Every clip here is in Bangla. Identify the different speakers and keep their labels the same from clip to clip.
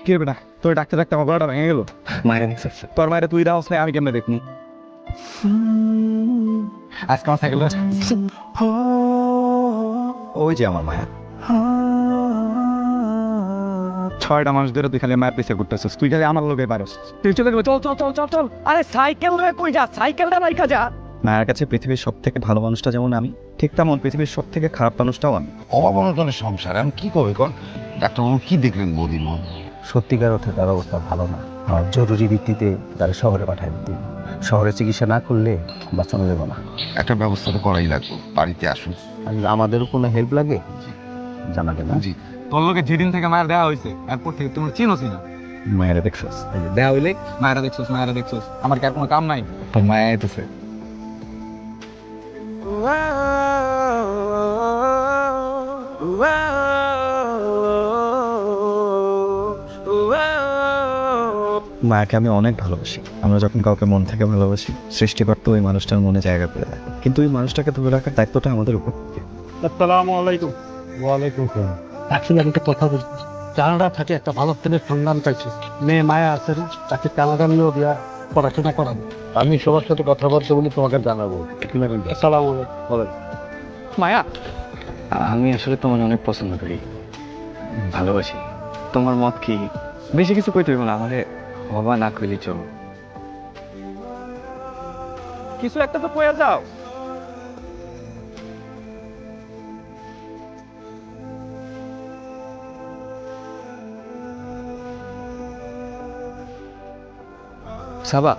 Speaker 1: কি হবে না তোর ডাক্তার ডাক্তার আমার গলাটা ভেঙে গেল।
Speaker 2: মায়ের দেখছিস?
Speaker 1: তোর মায়ের তুই দাওস না আমি কেমনে দেখবি? আজকে আমার সাইকেল
Speaker 2: ওই যে আমার মায়া।
Speaker 1: 6টা মানুষ ধরে তুই খালি মায়ের পিছিয়ে ঘুরতেছিস, তুই খালি আমার লোকে পারস। তুই চলে গেলে চল চল চল চল চল। আরে সাইকেল লয়ে কই যা, সাইকেলটা রাইখা যা।
Speaker 2: মায়ের কাছে পৃথিবীর সব থেকে ভালো মানুষটা যেমন আমি, ঠিক তেমন পৃথিবীর সব থেকে খারাপ মানুষটাও আমি।
Speaker 3: অভাবনটনের সংসার আমি কি কবে কন? ডাক্তারবাবু কি দেখলেন বৌদির মন?
Speaker 4: সত্যিকার অর্থে তার অবস্থা ভালো না। আর জরুরি ভিত্তিতে তারা শহরে পাঠায় দিতে। শহরে চিকিৎসা না করলে বাঁচানো যাবে না।
Speaker 3: একটা ব্যবস্থা তো করাই লাগবে, বাড়িতে আসুন।
Speaker 4: আর আমাদেরও কোনো হেল্প লাগে জানাবে না।
Speaker 3: জি।
Speaker 1: তোর লোকে যেদিন থেকে মায়ের দেওয়া হয়েছে এরপর থেকে তোমার চিনো চিনা
Speaker 2: মায়ের দেখছিস?
Speaker 1: দেওয়া হইলে মায়েরা দেখছোস মায়েরা দেখছোস, আমার কি আর কোনো কাম নাই?
Speaker 2: তোর মায়া আইতেছে। মায়াকে আমি অনেক ভালোবাসি। আমরা যখন কাউকে মন থেকে ভালোবাসি, সৃষ্টিকর্তা ওই মানুষটার মনে জায়গা করে দেয়। কিন্তু ওই মানুষটাকে ধরে রাখার দায়িত্বটা আমাদের উপর।
Speaker 5: আসসালামু আলাইকুম। ওয়ালাইকুম আসসালাম। আসলে আমি একটা কথা বলছি, কানাডা থেকে একটা ভালো ছেলের সন্ধান পাইছি। মেয়ে মায়া আছেন, তাকে কানাডা নিয়েও দিয়া পড়াশোনা করাবো। আমি সবার সাথে কথাবার্তা বলে তোমাকে জানাবো। আসসালামু আলাইকুম।
Speaker 1: মায়া
Speaker 2: আমি আসলে তোমার অনেক পছন্দ করি, ভালোবাসি। তোমার মত কি? বেশি কিছু কইতে হইব না, আমারে হবা না কইলি চলো।
Speaker 1: কিছু একটা তো কইয়া যাও।
Speaker 2: সাবা,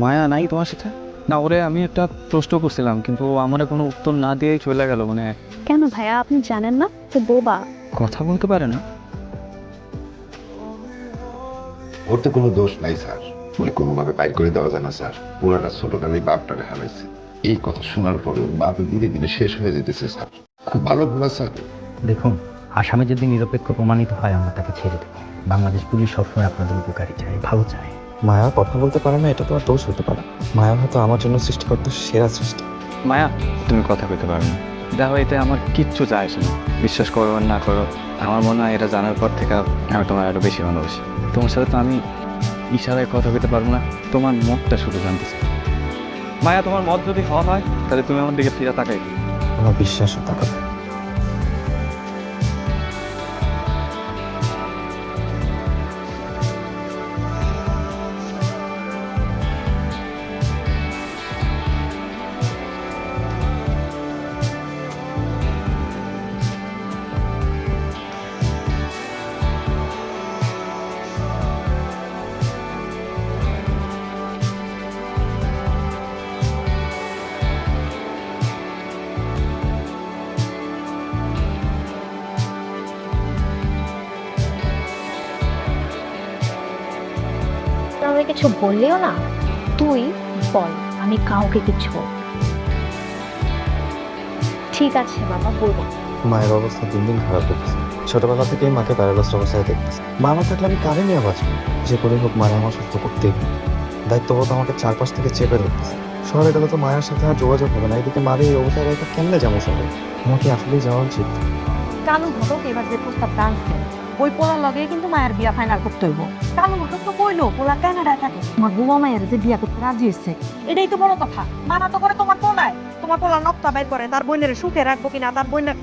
Speaker 2: মায়া নাই তোমার সাথে? না, ওরে আমি একটা প্রশ্ন করছিলাম কিন্তু ও আমার কোনো উত্তর না দিয়েই চলে গেল। মানে
Speaker 6: কেন ভাইয়া, আপনি জানেন না তো বোবা?
Speaker 2: কথা বলতে পারে না।
Speaker 3: ওর তো কোনো দোষ নাই স্যার, ওই কোনোভাবে বাইর করে দেওয়া যায় না স্যার। পুরাটা ছোটকালেই বাপটারে হারাইছে। এই কথা শোনার পরে ওর বাপ ধীরে ধীরে শেষ হয়ে যেতেছে স্যার। খুব ভালো ভোলা স্যার।
Speaker 4: দেখুন, আসামি যদি নিরপেক্ষ প্রমাণিত হয় আমরা তাকে ছেড়ে দেবো। বাংলাদেশ পুলিশ সবসময় আপনাদের উপকারী চায়, ভালো চায়।
Speaker 2: মায়া কথা বলতে পারে না, এটা তোমার দোষ হতে পারে। মায়া হয়তো আমার জন্য সৃষ্টিকর্তার সেরা সৃষ্টি। মায়া, তুমি কথা কইতে পারো না, দেখো এতে আমার কিচ্ছু যায় আসে না। বিশ্বাস করো আর না করো, আমার মনে হয় এটা জানার পর থেকে আমি তোমার আরো বেশি ভালোবাসি। তোমার সাথে তো আমি ইশারায় কথা কইতে পারবো না, তোমার মতটা শুধু জানতে চাই। মায়া, তোমার মত যদি হওয়া হয় তাহলে তুমি আমার দিকে ফিরে তাকাই। আমার বিশ্বাসও তাকাবে।
Speaker 6: আমাকে কিছু বললেও না, তুই বল, আমি কাউকে কিছু বলবো না। ঠিক আছে বাবা, বলবো না।
Speaker 2: মায়ের অবস্থা দিন দিন খারাপ হচ্ছে। ছোটবেলা থেকেই মাকে প্যারালাইজড অবস্থায় দেখতেছি। মা না থাকলে আমি কারে নিয়ে বাঁচবো? যে করে হোক মায়ের আমার সুস্থ করতেই হবে। দায়িত্ববোধ আমাকে চারপাশ থেকে চেপে ধরতেছে। শহরে গেলে তো মায়ের সাথে আর যোগাযোগ হবে না, এদিকে মারে এই অবস্থায় রেখে কেমনে যাবো শহরে? আমাকে আসলেই যাওয়া উচিত।
Speaker 7: কালু ঘটক এবার যে প্রস্তাবটা আনছে, ওই পোলার লগে কিন্তু মায়ের বিয়া ফাইনাল করতে হইব। কালু ঘটক তো কইলো পোলা কানাডায় থাকে, তোমার বুবা মায়ের যে বিয়া করতে রাজি হয়েছে, এটাই তো বড় কথা। মানা তো করে তোমার পোলায়, তোমার পোলা নকটা বাইর করে তার বোনের সুখে রাখবো কিনা, তার বোনের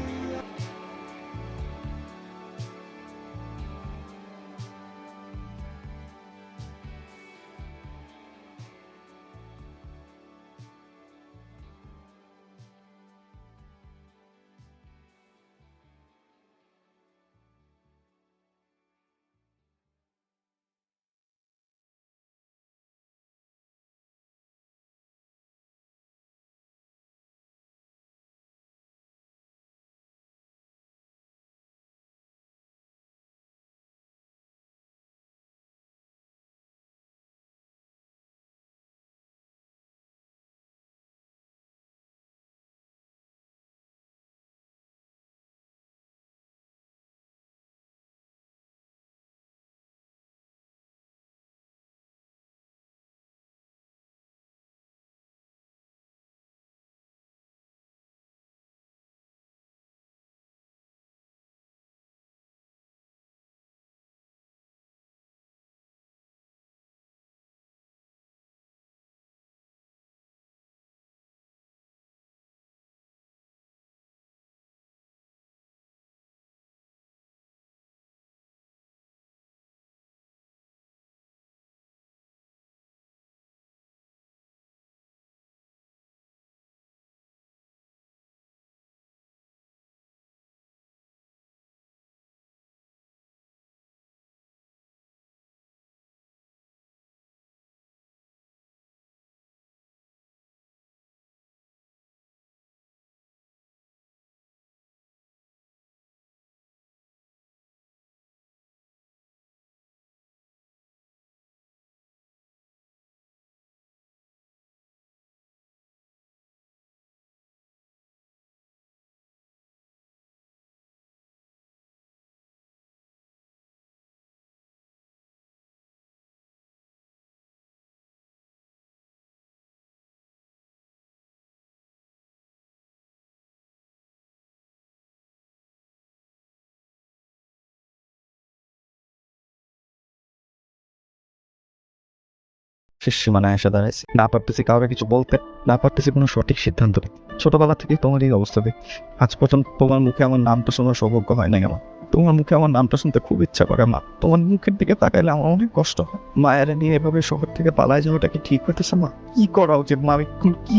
Speaker 2: শেষ সীমানায় এসে দাঁড়াইছি। না পারতেছি কাউকে কিছু বলতে, না পারতেছি কোনো সঠিক সিদ্ধান্ত নিতে। ছোটবেলা থেকে তোমার এই অবস্থা দেখি, আজ পর্যন্ত তোমার মুখে আমার নামটা শোনার সৌভাগ্য হয় নাই আমার। তোমার মুখে আমার নামটা শুনতে খুব ইচ্ছা করে মা। তোমার মুখের দিকে তাকাইলে আমার অনেক কষ্ট হয়। মায়ের নিয়ে এভাবে শহর থেকে পালায় যাওয়াটা কি ঠিক হইতেছে মা? কি করা উচিত মা? আমি কি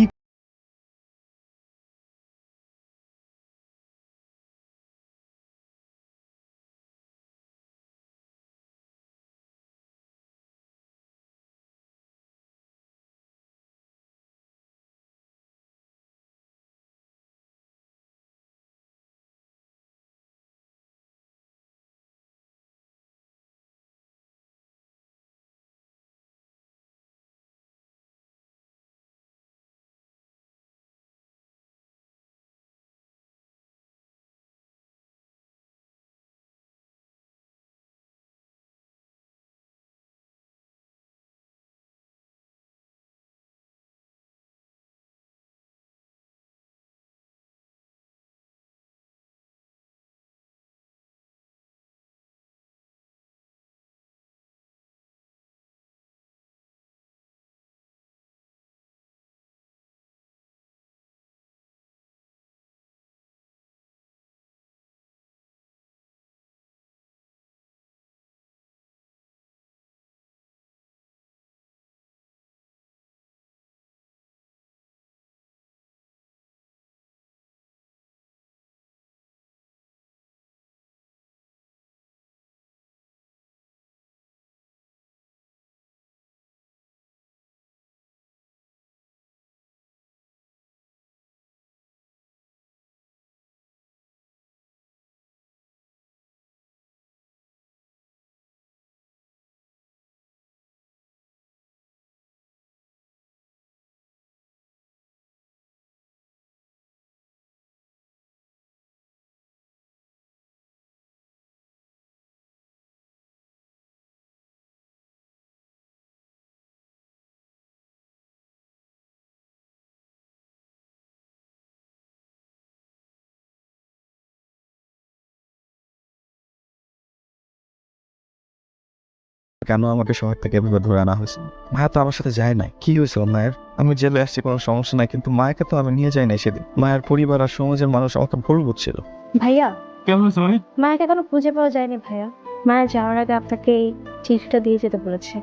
Speaker 2: কেন আমাকে শহর থেকে এভাবে ধরে আনা হয়েছে? মায়া তো আমার সাথে যায় নাই। কি হয়েছে ওর মায়ের? আমি জেলে আসছি, কোনো সমস্যা নাই, কিন্তু মায়াকে তো আমি নিয়ে যাই নাই সেদিন। মায়ের পরিবার আর সমাজের মানুষ আমাকে ভুল বুঝছিল।
Speaker 6: ভাইয়া,
Speaker 1: কেমন হয়েছে মানে?
Speaker 6: মায়াকে এখনো খুঁজে পাওয়া যায়নি ভাইয়া। মায়া যাওয়ার আগে আপনাকে এই চিঠিটা দিয়ে যেতে বলেছে,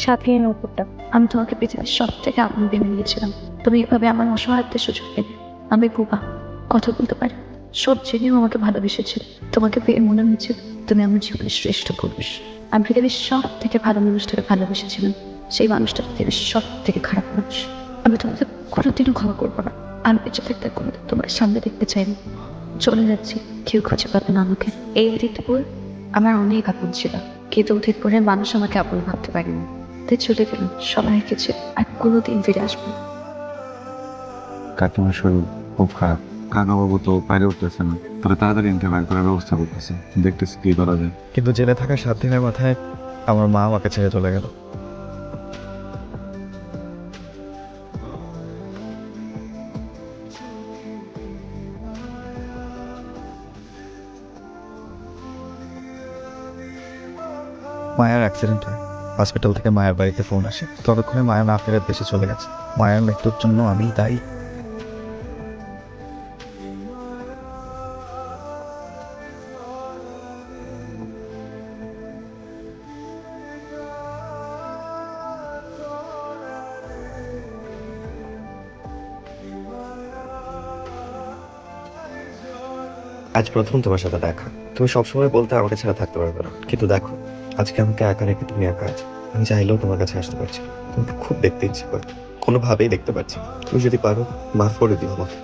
Speaker 6: সাথে এই নৌকোটা।
Speaker 8: আমি তোমাকে পৃথিবীর সব থেকে আপন ভেবে নিয়েছিলাম। তুমি এভাবে আমার অসহায়ত্বের সুযোগ পেলে। আমি বোবা, কথা বলতে পারি, সব জেনেও আমাকে ভালোবেসেছিল। তোমাকে পেয়ে মনে হয়েছিল তুমি আমার জীবনের শ্রেষ্ঠ পুরুষ। আমি পৃথিবীর সব থেকে ভালো মানুষটাকে ভালোবেসেছিলাম, সেই মানুষটা পৃথিবীর সব থেকে খারাপ মানুষ। আমি তোমাকে কোনোদিনও ক্ষমা করবো না। আমি বেঁচে থাকতে কোনোদিন তোমার সামনে দেখতে চাই না। চলে যাচ্ছি, কেউ খুঁজে পাবে না আমাকে। এই অতীতপুর আমার অনেক আপন ছিল, কিন্তু অতীতপুরের মানুষ আমাকে আপন ভাবতে পারেনি। তাই চলে গেলাম সবাই কিছু, আর কোনোদিন ফিরে আসবো না।
Speaker 2: কাকিমার শরীর খুব খারাপ। কাকাবাবু তো বাইরে উঠতেছে না, তবে তাড়াতাড়ি ইন্টারভিউ করার ব্যবস্থা করতেছে, দেখতেছি কি করা যায়। কিন্তু জেলে থাকা 7 দিনের মাথায় আমার মা আমাকে ছেড়ে চলে গেল। মায়ের অ্যাক্সিডেন্ট হয়, হসপিটাল থেকে মায়ের বাড়িতে ফোন আসে। ততক্ষণে মায়ের না ফেরত দেশে চলে গেছে। মায়ের মৃত্যুর জন্য আমি দায়ী।
Speaker 9: আজ প্রথম তোমার সাথে দেখা। তুমি সবসময় বলতে আমাকে ছাড়া থাকতে পারবে না, কিন্তু দেখো আজকে আমাকে একা রেখে তুমি একা আছো। আমি চাইলেও তোমার কাছে আসতে পারছি না। তোমাকে খুব দেখতে ইচ্ছে করে, কোনোভাবেই দেখতে পারছি না। তুমি যদি পারো মাফ করে দিও আমাকে।